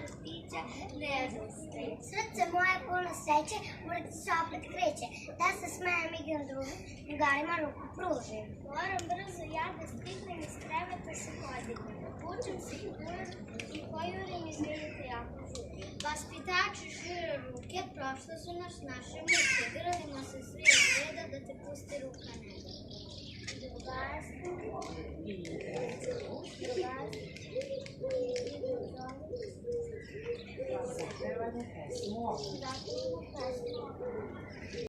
justiția ne ajută. Srce moje polno sreće, ulici se opet kreće, da se smejem i grandužim, drugarima ruku pružim. Moram brzo ja da stignem iz kreveta se podignem, obučem se i kuram i pojurim izvinite jako žurim. Vaspitači šire ruke, prošle su nas naše muke, grlimo se svi od reda da te pusti ruka ne da. Drugarstvo, Zapevanje pesmu.